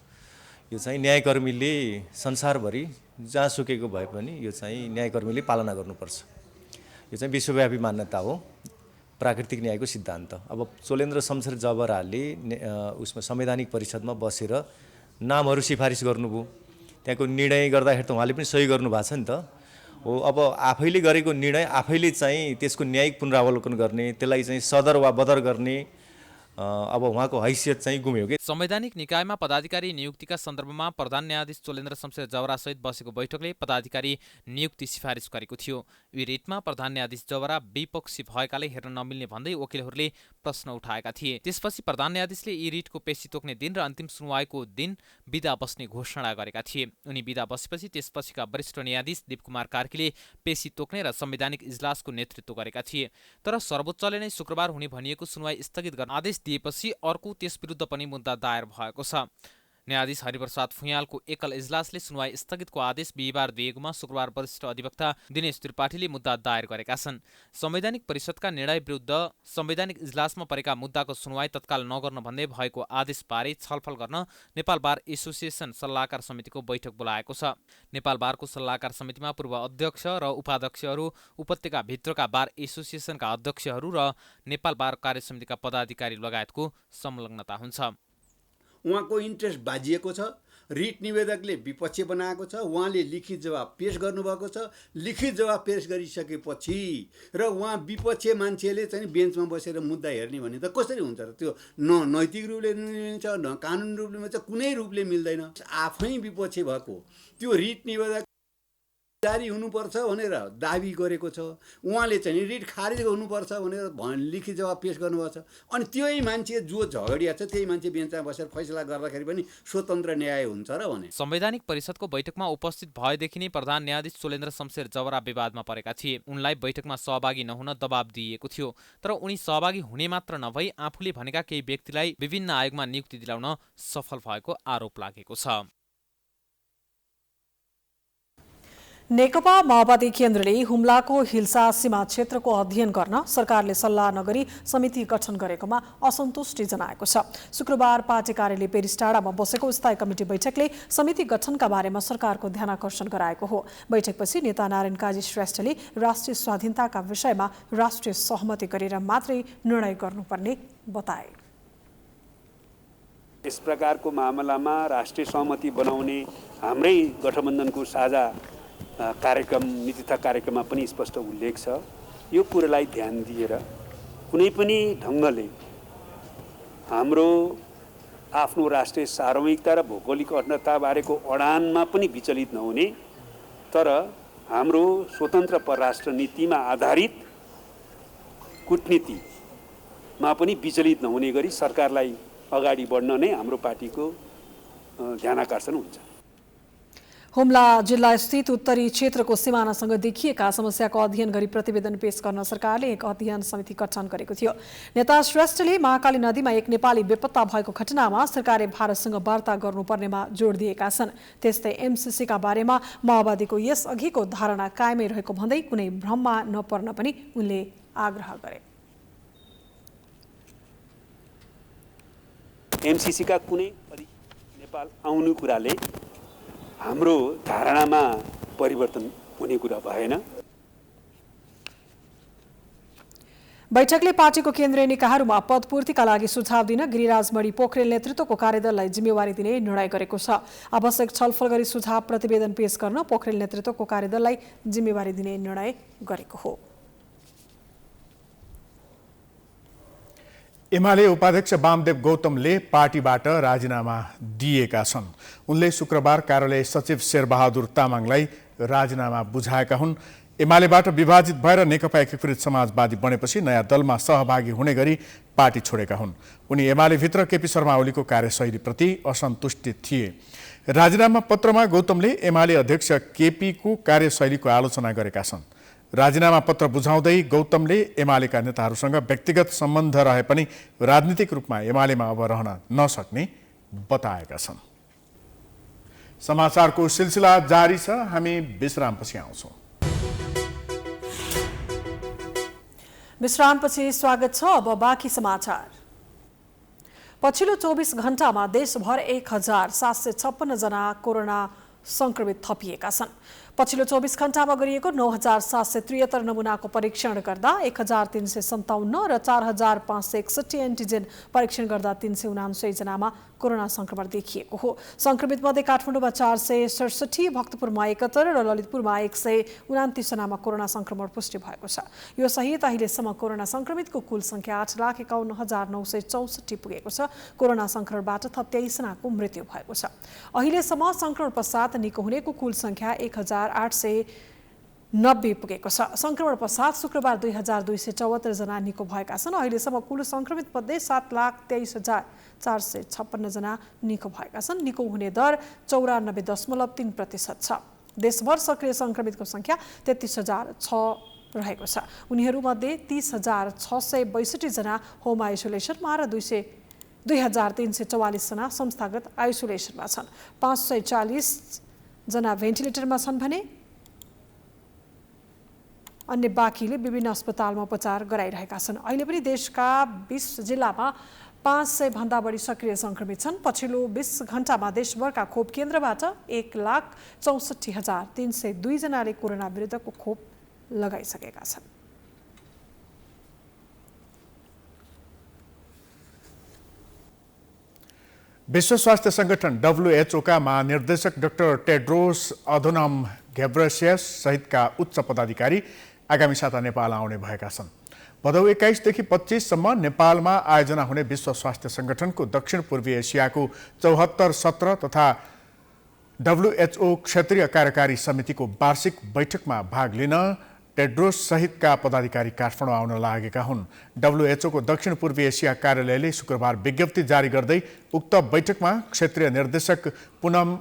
यो चाहिँ न्यायकर्मीले संसारभरि जहाँसुकैको भए पनि यो चाहिँ न्यायकर्मीले पालना गर्नुपर्छ। यो चाहिँ विश्वव्यापी मान्यता हो, प्राकृतिक न्यायको सिद्धान्त। अब चोलेन्द्र शमशेर जवराले उसमा संवैधानिक परिषदमा बसेर नामहरू सिफारिस गर्नुभयो। त्यहाँको निर्णय गर्दाखेरि त उहाँले पनि सही गर्नुभएको छ नि त हो। अब आफैले गरेको निर्णय आफैले चाहिँ त्यसको न्यायिक पुनरावलोकन गर्ने, त्यसलाई चाहिँ सदर वा बदर गर्ने अब उहाँको हैसियत चाहिँ गुम्यो के। संवैधानिक निकायमा पदाधिकारी नियुक्तिका सन्दर्भमा प्रधान न्यायाधीश चोलेन्द्र शमशेर जवरासहित बसेको बैठकले पदाधिकारी नियुक्ति सिफारिस गरेको थियो। यो रिटमा प्रधान न्यायाधीश जवरा विपक्षी भएकाले हेर्न नमिल्ने भन्दै वकिलहरूले प्रश्न उठाएका थिए। त्यसपछि प्रधान न्यायाधीशले यी रिटको पेशी तोक्ने दिन र अन्तिम सुनवाईको दिन बिदा बस्ने घोषणा गरेका थिए। उनी बिदा बसेपछि त्यसपछिका वरिष्ठ न्यायाधीश दीपकुमार कार्कीले पेशी तोक्ने र संवैधानिक इजलासको नेतृत्व गरेका थिए। तर सर्वोच्चले नै शुक्रबार हुने भनिएको सुनवाई स्थगित गर्न आदेश दिएपछि अर्को त्यस विरुद्ध पनि मुद्दा दायर भएको छ। न्यायाधीश हरिप्रसाद फुयालको एकल इजलासले सुनवाई स्थगितको आदेश बिहिबार दिएकोमा शुक्रबार वरिष्ठ अधिवक्ता दिनेश त्रिपाठीले मुद्दा दायर गरेका छन्। संवैधानिक परिषदका निर्णय विरुद्ध संवैधानिक इजलासमा परेका मुद्दाको सुनवाई तत्काल नगर्न भन्दै भएको आदेश बारे छलफल गर्न नेपाल बार एसोसिएसन सल्लाहकार समितिको बैठक बोलाएको छ। नेपाल बारको सल्लाहकार समितिमा पूर्व अध्यक्ष र उपाध्यक्षहरू, उपत्यकाभित्रका बार एसोसिएसनका अध्यक्षहरू र नेपाल बार कार्यसमितिका पदाधिकारी लगायतको संलग्नता हुन्छ। उहाँको इन्ट्रेस्ट बाजिएको छ। रिट निवेदकले विपक्षी बनाएको छ। उहाँले लिखित जवाब पेश गर्नुभएको छ। लिखित जवाब पेश गरिसकेपछि र उहाँ विपक्षी मान्छेले चाहिँ बेन्चमा बसेर मुद्दा हेर्ने भने त कसरी हुन्छ र? त्यो न नैतिक रूपले मिल्छ, न कानुन रूपले मिल्छ, कुनै रूपले मिल्दैन। आफै विपक्षी भएको त्यो रिट निवेदक जारी हुनुपर्छ भनेर दाबी गरेको छ। उहाँले चाहिँ रिट खारिज गर्नुपर्छ भनेर लिखित जवाब पेश गर्नुभएको छ। अनि त्यही मान्छे जो झगडिया छ त्यही मान्छे बेन्चमा बसेर फैसला गर्दाखेरि पनि स्वतन्त्र न्याय हुन्छ र भने। संवैधानिक परिषदको बैठकमा उपस्थित भएदेखि नै प्रधान न्यायाधीश चोलेन्द्र शमशेर जवरा विवादमा परेका थिए। उनलाई बैठकमा सहभागी नहुन दबाब दिइएको थियो, तर उनी सहभागी हुने मात्र नभई आफूले भनेका केही व्यक्तिलाई विभिन्न आयोगमा नियुक्ति दिलाउन सफल भएको आरोप लागेको छ। नेकपा माओवादी केन्द्रले हुम्लाको हिल्सा सीमा क्षेत्रको अध्ययन गर्न सरकारले सल्लाह नगरी समिति गठन गरेकोमा असन्तुष्टि जनाएको छ। शुक्रबार पार्टी कार्यालय पेरिसटाडामा बसेको स्थायी कमिटी बैठकले समिति गठनका बारेमा सरकारको ध्यानाकर्षण गराएको हो। बैठकपछि नेता नारायण काजी श्रेष्ठले राष्ट्रिय स्वाधीनताका विषयमा राष्ट्रिय सहमति गरेर मात्रै निर्णय गर्नुपर्ने बताए। यस प्रकारको मामलामा राष्ट्रिय सहमति बनाउने हाम्रै गठबन्धनको साझा कार्यक्रम नीति तथा कार्यक्रममा पनि स्पष्ट उल्लेख छ। यो कुरालाई ध्यान दिएर कुनै पनि ढङ्गले हाम्रो आफ्नो राष्ट्रिय सार्वभौमिकता र भौगोलिक अखण्डता बारेको अडानमा पनि विचलित नहुने, तर हाम्रो स्वतन्त्र परराष्ट्र नीतिमा आधारित कूटनीतिमा पनि विचलित नहुने गरी सरकारलाई अगाडि बढ्न नै हाम्रो पार्टीको ध्यानाकर्षण हुन्छ। हुम्ला जिल्ला स्थित उत्तरी क्षेत्रको सिमानासँग देखिएका समस्याको अध्ययन गरी प्रतिवेदन पेश गर्न सरकारले एक अध्ययन समिति गठन गरेको थियो। नेता श्रेष्ठले महाकाली नदीमा एक नेपाली बेपत्ता भएको घटनामा सरकारले भारतसँग वार्ता गर्नुपर्नेमा जोड दिएका छन्। त्यस्तै एमसीसीका बारेमा माओवादीको यसअघिको धारणा कायमै रहेको भन्दै कुनै भ्रममा नपर्न पनि उनले आग्रह गरे। एमसीसीका कुनै नेपाल आउनु कुराले हाम्रो धारणामा परिवर्तन हुने कुरा भएन। बैठकले पार्टीको केन्द्रीय निकायहरूमा पदपूर्तिका लागि सुझाव दिन गिरिराज मणि पोखरेल नेतृत्वको कार्यदललाई जिम्मेवारी दिने निर्णय गरेको छ। आवश्यक छलफल गरी सुझाव प्रतिवेदन पेश गर्न पोखरेल नेतृत्वको कार्यदललाई जिम्मेवारी दिने निर्णय गरेको हो। एमाले उपाध्यक्ष वामदेव गौतमले पार्टीबाट राजीनामा दिएका छन्। उनले शुक्रबार कार्यालय सचिव शेरबहादुर तामाङलाई राजीनामा बुझाएका हुन्। एमालेबाट विभाजित भएर नेकपा एकीकृत समाजवादी बनेपछि नयाँ दलमा सहभागी हुने गरी पार्टी छोडेका हुन्। उनी एमालेभित्र केपी शर्मा ओलीको कार्यशैलीप्रति असन्तुष्ट थिए। राजीनामा पत्रमा गौतमले एमाले अध्यक्ष केपीको कार्यशैलीको आलोचना गरेका छन्। राजीनामा पत्र बुझाउँदै गौतमले एमालेका नेताहरूसँग व्यक्तिगत सम्बन्ध रहे पनि राजनीतिक रूपमा एमालेमा अब रहन नसक्ने बताएका छन्। समाचारको सिलसिला जारी छ। हामी विश्रामपछि आउँछौँ। विश्रामपछि स्वागत छ। अब बाँकी समाचार। पछिल्लो 24 घण्टामा देशभर 1756 जना कोरोना संक्रमित थपिएका छन्। पछिल्लो 24 घण्टामा गरिएको 9773 नमुनाको परीक्षण गर्दा 1357 र 4561 एन्टिजेन परीक्षण गर्दा 379 जनामा कोरोना संक्रमण देखिएको हो। संक्रमित मध्ये काठमाडौँमा 467, भक्तपुरमा 71 र ललितपुरमा 129 जनामा कोरोना संक्रमण पुष्टि भएको छ। यो सहित अहिलेसम्म कोरोना संक्रमितको कुल संख्या 8,51,964 पुगेको छ। कोरोना संक्रमणबाट थप 23 जनाको मृत्यु भएको छ। अहिलेसम्म संक्रमण पश्चात निको हुनेको कुल संख्या 1890 पुगेको छ। संक्रमण पश्चात शुक्रबार 2274 जना निको भएका छन्। अहिलेसम्म कुल संक्रमित मध्ये 7,23,456 जना निको भएका छन्। निको हुने दर 94.3% छ। देशभर सक्रिय संक्रमितको संख्या 33,006 रहेको छ। उनीहरूमध्ये 30,662 जना होम आइसोलेसनमा र 2,344 जना संस्थागत आइसोलेसनमा छन्। 540 जना भेन्टिलेटरमा छन् भने अन्य बाँकीले विभिन्न अस्पतालमा उपचार गराइरहेका छन्। अहिले पनि देशका 20 जिल्लामा 500 भन्दा बढी सक्रिय संक्रमित छन्। पछिल्लो 20 घण्टामा देशभरका खोप केन्द्रबाट 1,64,302 जनाले कोरोना विरुद्धको खोप लगाइसकेका छन्। विश्व स्वास्थ्य संगठन WHO का महानिर्देशक डाक्टर टेड्रोस अधनोम घेब्रेयेसस सहितका उच्च पदाधिकारी आगामी साता नेपाल आउने भएका छन्। भदौ 21 देखि 25 सम्म नेपालमा आयोजना हुने विश्व स्वास्थ्य संगठनको दक्षिण पूर्वी एसियाको 74 सत्र तथा WHO क्षेत्रीय कार्यकारी समितिको वार्षिक बैठकमा भाग लिन टेड्रोस सहितका पदाधिकारी काठमाडौँ आउन लागेका हुन्। WHO को दक्षिण पूर्वी एसिया कार्यालयले शुक्रबार विज्ञप्ति जारी गर्दै उक्त बैठकमा क्षेत्रीय निर्देशक पुनम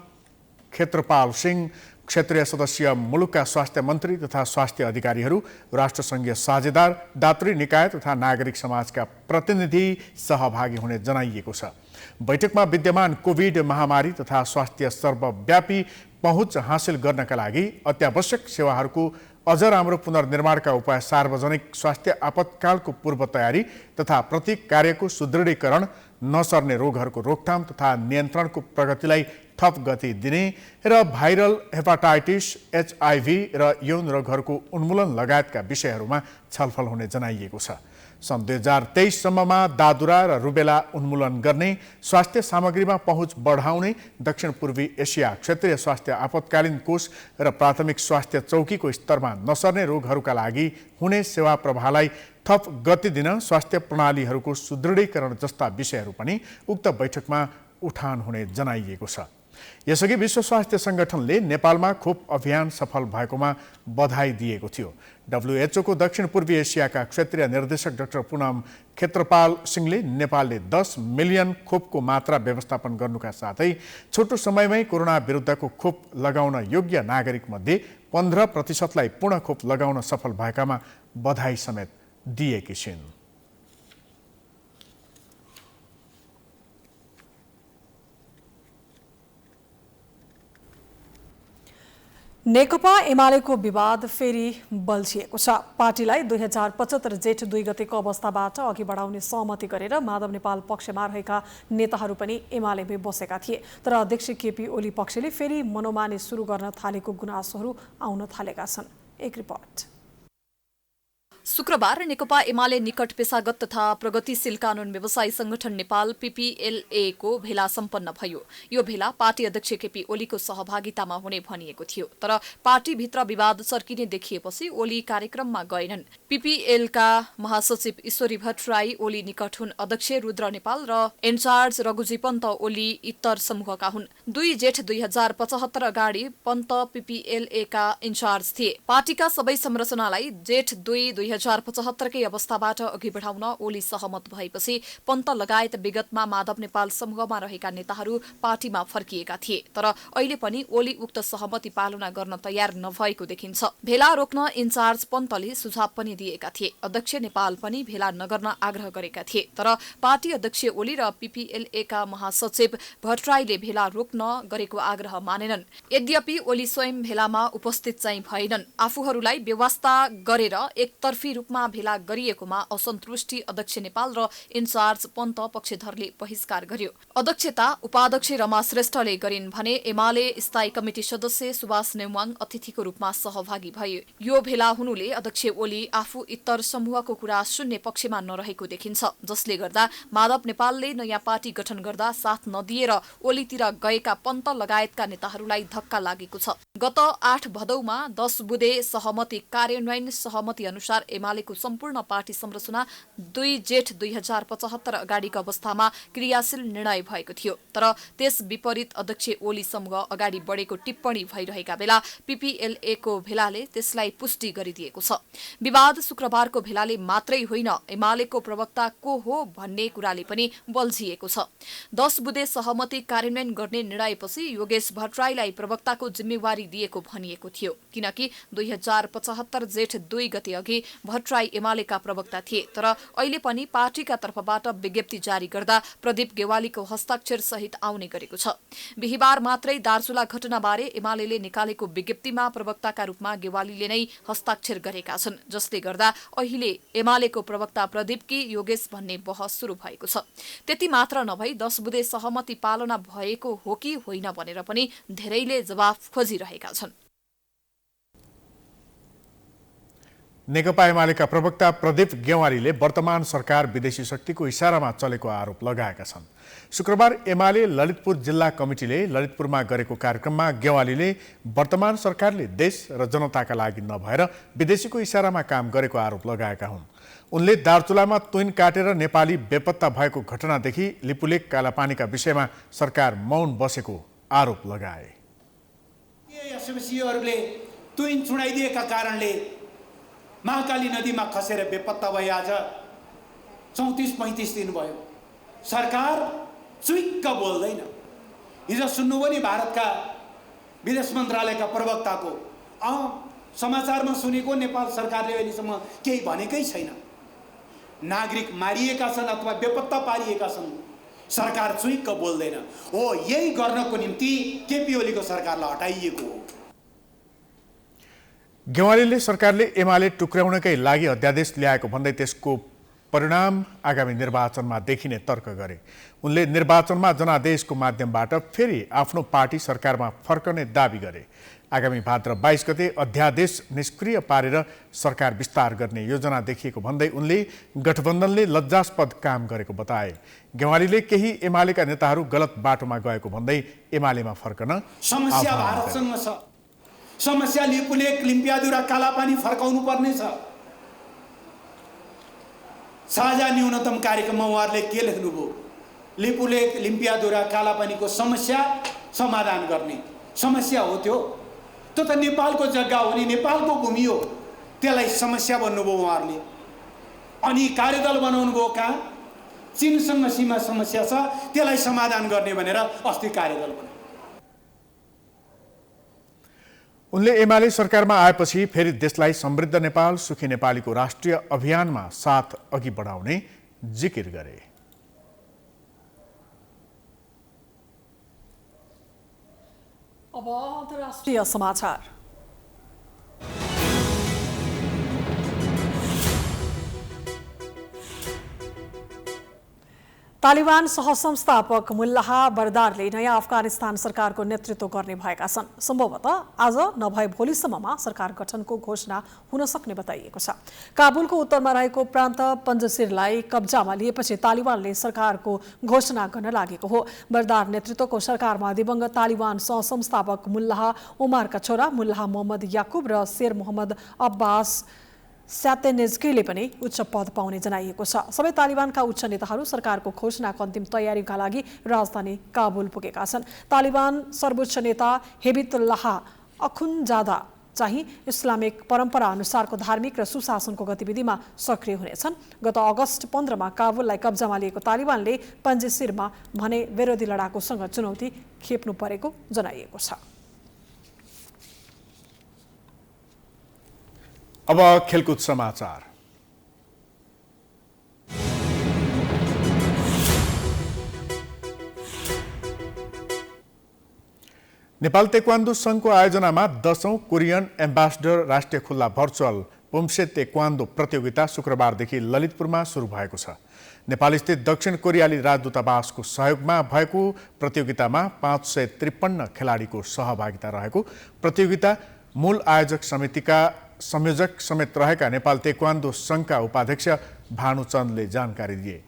क्षेत्रपाल सिंह, क्षेत्रीय सदस्य मुलुकका स्वास्थ्य मन्त्री तथा स्वास्थ्य अधिकारीहरू, राष्ट्रसङ्घीय साझेदार, दात्री निकाय तथा नागरिक समाजका प्रतिनिधि सहभागी हुने जनाइएको छ। बैठकमा विद्यमान कोभिड महामारी तथा स्वास्थ्य सर्वव्यापी पहुँच हासिल गर्नका लागि अत्यावश्यक सेवाहरूको अझ राम्रो पुनर्निर्माणका उपाय, सार्वजनिक स्वास्थ्य आपतकालको पूर्व तयारी तथा प्रत्येक कार्यको सुदृढीकरण, नसर्ने रोगहरूको रोकथाम तथा नियन्त्रणको प्रगतिलाई थप गति दिने र भाइरल हेपाटाइटिस, HIV र यौन रोगहरूको उन्मूलन लगायतका विषयहरूमा छलफल हुने जनाइएको छ। सन् 2023 सम्ममा दादुरा र रुबेला उन्मूलन गर्ने, स्वास्थ्य सामग्रीमा पहुँच बढाउने, दक्षिण पूर्वी एसिया क्षेत्रीय स्वास्थ्य आपतकालीन कोष र प्राथमिक स्वास्थ्य चौकीको स्तरमा नसर्ने रोगहरूका लागि हुने सेवा प्रवाहलाई थप गति दिन, स्वास्थ्य प्रणालीहरूको सुदृढीकरण जस्ता विषयहरू पनि उक्त बैठकमा उठान हुने जनाइएको छ। यसअघि विश्व स्वास्थ्य सङ्गठनले नेपालमा खोप अभियान सफल भएकोमा बधाई दिएको थियो। WHO को दक्षिण पूर्वी एसियाका क्षेत्रीय निर्देशक डाक्टर पुनम क्षेत्रपाल सिंहले नेपालले 10 मिलियन खोपको मात्रा व्यवस्थापन गर्नुका साथै छोटो समयमै कोरोना विरुद्धको खोप लगाउन योग्य नागरिक मध्ये 15%लाई पूर्ण खोप लगाउन सफल भएकामा बधाई समेत दिएकी छिन्। नेकपा एमालेको विवाद फेरि बल्झिएको छ। पार्टीलाई 2075 जेठ 2 गतेको अवस्थाबाट अघि बढाउने सहमति गरेर माधव नेपाल पक्षमा रहेका नेताहरू पनि एमालेमै बसेका थिए। तर अध्यक्ष केपी ओली पक्षले फेरि मनोमानी सुरु गर्न थालेको गुनासोहरू आउन थालेका छन्। एक रिपोर्ट। शुक्रबार नेकपा एमाले निकट पेशागत तथा प्रगतिशील कानून व्यवसायी संगठन नेपाल PPLA को भेला सम्पन्न भयो। यो भेला पार्टी अध्यक्ष केपी ओलीको सहभागितामा हुने भनिएको थियो, तर पार्टीभित्र विवाद चर्किने देखिएपछि ओली कार्यक्रममा गएनन्। PPL का महासचिव ईश्वरी भट्टराई ओली निकट हुन्। अध्यक्ष रुद्र नेपाल र इन्चार्ज रघुजी पन्त ओली इत्तर समूहका हुन्। 2 जेठ 2075 अगाडि पन्त PPLA का इन्चार्ज थिए। पार्टीका सबै संरचनालाई जेठ 2 2075 कै अवस्थाबाट अघि बढाउन ओली सहमत भएपछि पन्त लगायत विगतमा माधव नेपाल समूहमा रहेका नेताहरू पार्टीमा फर्किएका थिए। तर अहिले पनि ओली उक्त सहमति पालना गर्न तयार नभएको देखिन्छ। भेला रोक्न इन्चार्ज पन्तले सुझाव पनि दिएका थिए। अध्यक्ष नेपाल पनि भेला नगर्न आग्रह गरेका थिए। तर पार्टी अध्यक्ष ओली र PPLA का महासचिव भट्टराईले भेला रोक्न गरेको आग्रह मानेनन्। यद्यपि ओली स्वयं भेलामा उपस्थित चाहिँ भएनन्। आफूहरूलाई व्यवस्था गरेर एकतर्फी रूपमा भेला गरिएकोमा असन्तुष्टि अध्यक्ष नेपाल र इन्चार्ज पन्त पक्षधरले बहिष्कार गर्यो। अध्यक्षता उपाध्यक्ष रमा श्रेष्ठले गरिन् भने एमाले स्थायी कमिटी सदस्य सुभाष नेवाङ अतिथिको रूपमा सहभागी भए। यो भेला हुनुले अध्यक्ष ओली आफू इत्तर समूहको कुरा सुन्ने पक्षमा नरहेको देखिन्छ, जसले गर्दा माधव नेपालले नयाँ पार्टी गठन गर्दा साथ नदिएर ओलीतिर गएका पन्त लगायतका नेताहरूलाई धक्का लागेको छ। गत 8 भदौमा 10 बुँदे सहमति कार्यान्वयन सहमति अनुसार एमालेको सम्पूर्ण पार्टी संरचना 2 जेठ 2075 अगाडिको अवस्थामा क्रियाशील निर्णय भएको थियो। तर त्यस विपरीत अध्यक्ष ओली समूह अगाडि बढेको टिप्पणी भइरहेका बेला PPLA को भेलाले त्यसलाई पुष्टि गरिदिएको छ। विवाद शुक्रबारको भेलाले मात्रै होइन, एमालेको प्रवक्ता को हो भन्ने कुराले पनि बल्झिएको छ। 10 बुँदे सहमति कार्यान्वयन गर्ने निर्णयपछि योगेश भट्टराईलाई प्रवक्ताको जिम्मेवारी दिएको भनिएको थियो, किनकि 2075 जेठ 2 गते अघि भट्टराई एमालेका प्रवक्ता थिए। तर अहिले पनि पार्टीका तर्फबाट विज्ञप्ति जारी गर्दा प्रदीप गेवालीको हस्ताक्षर सहित आउने गरेको छ। बिहिबार मात्रै दार्चुला घटनाबारे एमालेले निकालेको विज्ञप्तिमा प्रवक्ताका रूपमा गेवालीले नै हस्ताक्षर गरेका छन्, जसले गर्दा अहिले एमालेको प्रवक्ता प्रदीप कि योगेश भन्ने बहस सुरु भएको छ। त्यति मात्र नभई 10 बुँदे सहमति पालना भएको हो कि होइन भनेर पनि धेरैले जवाफ खोजिरहेका छन्। नेकपा एमालेका प्रवक्ता प्रदीप गेवालीले वर्तमान सरकार विदेशी शक्तिको इशारामा चलेको आरोप लगाएका छन्। शुक्रबार एमाले ललितपुर जिल्ला कमिटीले ललितपुरमा गरेको कार्यक्रममा गेवालीले वर्तमान सरकारले देश र जनताका लागि नभएर विदेशीको इशारामा काम गरेको आरोप लगाएका हुन्। उनले दार्चुलामा तुइन काटेर नेपाली बेपत्ता भएको घटनादेखि लिपुलेक कालापानीका विषयमा सरकार मौन बसेको आरोप लगाए। एसएमसीहरूले तुइन छुडाइदिएका कारणले महाकाली नदीमा खसेर बेपत्ता भए। आज 34-35 दिन भयो, सरकार चुइक्क बोल्दैन। हिजो सुन्नुभयो नि भारतका विदेश मन्त्रालयका प्रवक्ताको, समाचारमा सुनेको नेपाल सरकारले अहिलेसम्म केही भनेकै छैन। नागरिक मारिएका छन् अथवा बेपत्ता पारिएका छन्, सरकार चुइक्क बोल्दैन। हो, यही गर्नको निम्ति केपी ओलीको सरकारलाई हटाइएको हो। गेवालीले सरकारले एमाले टुक्र्याउनकै लागि अध्यादेश ल्याएको भन्दै त्यसको परिणाम आगामी निर्वाचनमा देखिने तर्क गरे। उनले निर्वाचनमा जनादेशको माध्यमबाट फेरि आफ्नो पार्टी सरकारमा फर्कने दाबी गरे। आगामी भाद्र 22 गते अध्यादेश निष्क्रिय पारेर सरकार विस्तार गर्ने योजना देखिएको भन्दै उनले गठबन्धनले लज्जास्पद काम गरेको बताए। गेवालीले केही एमालेका नेताहरू गलत बाटोमा गएको भन्दै एमालेमा फर्कन समस्या भारतसँग छ। समस्या लिपुलेक, लिम्पियादुरा, कालापानी फर्काउनु पर्ने छ। साझा न्यूनतम कार्यक्रममा उहाँहरूले के लेख्नुभयो? लिपुलेक, लिम्पियादुरा, कालापानीको समस्या समाधान गर्ने समस्या हो त्यो त नेपालको जग्गा हो नि, नेपालको भूमि हो, त्यसलाई समस्या भन्नुभयो उहाँहरूले। अनि कार्यदल बनाउनु भयो कहाँ? चीनसँग सीमा समस्या छ, त्यसलाई समाधान गर्ने भनेर अस्ति कार्यदल बनायो। उनले एमाले सरकारमा आएपछि फेरि देशलाई समृद्ध नेपाल, सुखी नेपालीको राष्ट्रिय अभियानमा साथ अघि बढाउने जिकिर गरे। अब अन्तर्राष्ट्रिय समाचार। तालिबान सहसंस्थापक मुल्लाह बरदारले नयाँ अफगानिस्तान सरकारको नेतृत्व गर्ने भएका छन्। सम्भवतः आज नभए भोलिसम्ममा सरकार गठनको घोषणा हुन सक्ने बताइएको छ। काबुलको उत्तरमा रहेको प्रान्त पन्जसिरलाई कब्जामा लिएपछि तालिबानले सरकारको घोषणा गर्न लागेको हो। बरदार नेतृत्वको सरकारमा दिवंगत तालिबान सहसंस्थापक मुल्लाह उमारका छोरा मुल्लाह मोहम्मद याकुब र शेर मोहम्मद अब्बास स्यातेनेज्कीले पनि उच्च पद पाउने जनाइएको छ। सबै तालिबानका उच्च नेताहरू सरकारको घोषणाको अन्तिम तयारीका लागि राजधानी काबुल पुगेका छन्। तालिबान सर्वोच्च नेता हेबितुल्लाह अखुन्जादा चाहिँ इस्लामिक परम्परा अनुसारको धार्मिक र सुशासनको गतिविधिमा सक्रिय हुनेछन्। गत अगस्त 15 काबुललाई कब्जामा लिएको तालिबानले पन्जसिरमा भने विरोधी लडाकुसँग चुनौती खेप्नु परेको जनाइएको छ। अब खेलकुद समाचार। नेपाल तेक्वान्दो संघको आयोजनामा 10औं कोरियन एम्बेसडर राष्ट्रिय खुल्ला भर्चुअल पुम्से तेक्वान्दो प्रतियोगिता शुक्रबारदेखि ललितपुरमा सुरु भएको छ। नेपालस्थित दक्षिण कोरियाली राजदूतावासको सहयोगमा भएको प्रतियोगितामा 553 खेलाडीको सहभागिता रहेको प्रतियोगिता मूल आयोजक समितिका संयोजक समेत रहेका नेपाल तेक्वान्दो संघका उपाध्यक्ष भानुचन्दले जानकारी दिए।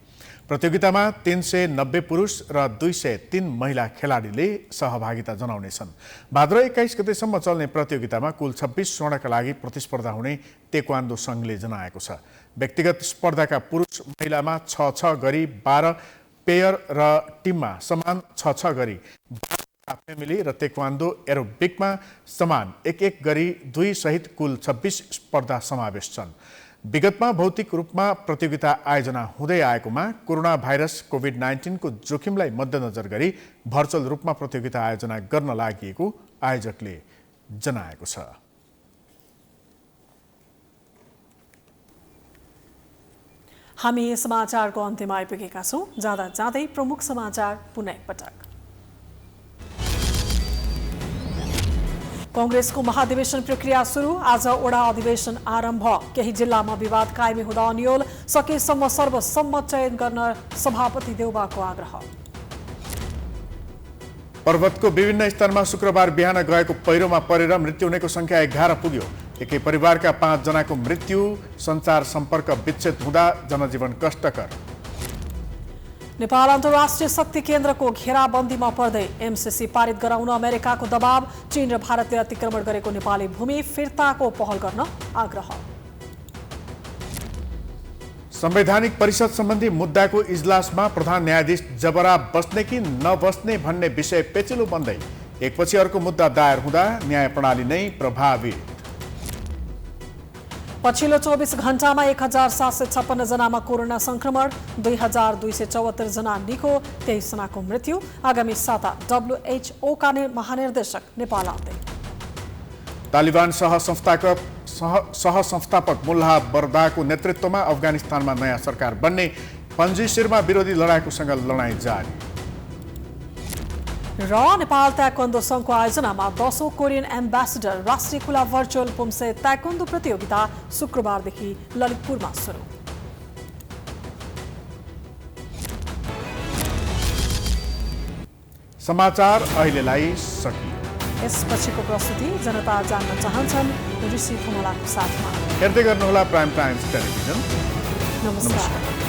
प्रतियोगितामा 390 पुरुष र 203 महिला खेलाडीले सहभागिता जनाउनेछन्। भाद्र 21 गतेसम्म चल्ने प्रतियोगितामा कुल 26 स्वर्णका लागि प्रतिस्पर्धा हुने तेक्वान्दो संघले जनाएको छ। व्यक्तिगत स्पर्धाका पुरुष महिलामा 6-6 गरी 12 पेयर र टिममा समान 6-6 गरी फ्यामिली र तेक्वान्दो एरोबिकमा समान 1-1 गरी 2 सहित कुल 26 स्पर्धा समावेश छन्। विगतमा भौतिक रूपमा प्रतियोगिता आयोजना हुँदै आएकोमा कोरोना भाइरस कोभिड-19 को जोखिमलाई मध्यनजर गरी भर्चुअल रूपमा प्रतियोगिता आयोजना गर्न लागि आयोजकले जनाएको छ। हामी समाचारको अन्त्यमा आइपुगेका छौं। जाँदा जाँदै प्रमुख समाचार पुनः एकपटक। कांग्रेसको महाधिवेशन प्रक्रिया सुरु, आज ओडा अधिवेशन आरम्भ। केही जिल्लामा विवाद कायमी हुँदा अन्यल, सकेसम्म सर्वसम्मत चयन गर्न सभापति देउबाको आग्रह। पर्वतको विभिन्न स्थानमा शुक्रबार बिहान गएको पहिरोमा परेर मृत्यु हुनेको संख्या 11 पुग्यो। एकै परिवारका 5 जनाको मृत्यु, सञ्चार सम्पर्क विच्छेद हुँदा जनजीवन कष्टकर। नेपाल अन्तर्राष्ट्रिय शक्ति केन्द्रको घेराबन्दीमा पर्दै एमसीसी पारित गराउन अमेरिकाको दबाव, चीन र भारतले अतिक्रमण गरेको नेपाली भूमि फिर्ताको पहल गर्न आग्रह। संवैधानिक परिषद सम्बन्धी मुद्दाको इजलासमा प्रधान न्यायाधीश जबरा बस्ने कि नबस्ने भन्ने विषय पेचिलो बन्दै एकपछि अर्को मुद्दा दायर हुँदा न्याय प्रणाली नै प्रभावित। पछिल्लो 24 घण्टामा 1756 जनामा कोरोना संक्रमण, 2274 जना निको, 23 जनाको मृत्यु। आगामी साता WHO का महानिर्देशक नेपाल आउँदै। तालिबान सहसंस्थापक मुल्ला बर्दाको नेतृत्वमा अफगानिस्तानमा नयाँ सरकार बन्ने, पन्जिसिरमा विरोधी लडाकुसँग लडाईँ जारी। र नेपाल ताइक्वान्डो संघको आयोजनामा 10औं कोरियन एम्बेसडर राष्ट्रिय खुला भर्चुअल पुम्से ताइक्वान्डो प्रतियोगिता शुक्रबारदेखि ललितपुरमा सुरु। समाचार अहिलेलाई सकियो। यसपछिको प्रस्तुति जनता जान्न चाहन्छन् ऋषि थुमलाको साथमा। हेर्दै गर्नुहोला प्राइम टाइम्स टेलिभिजन। नमस्कार।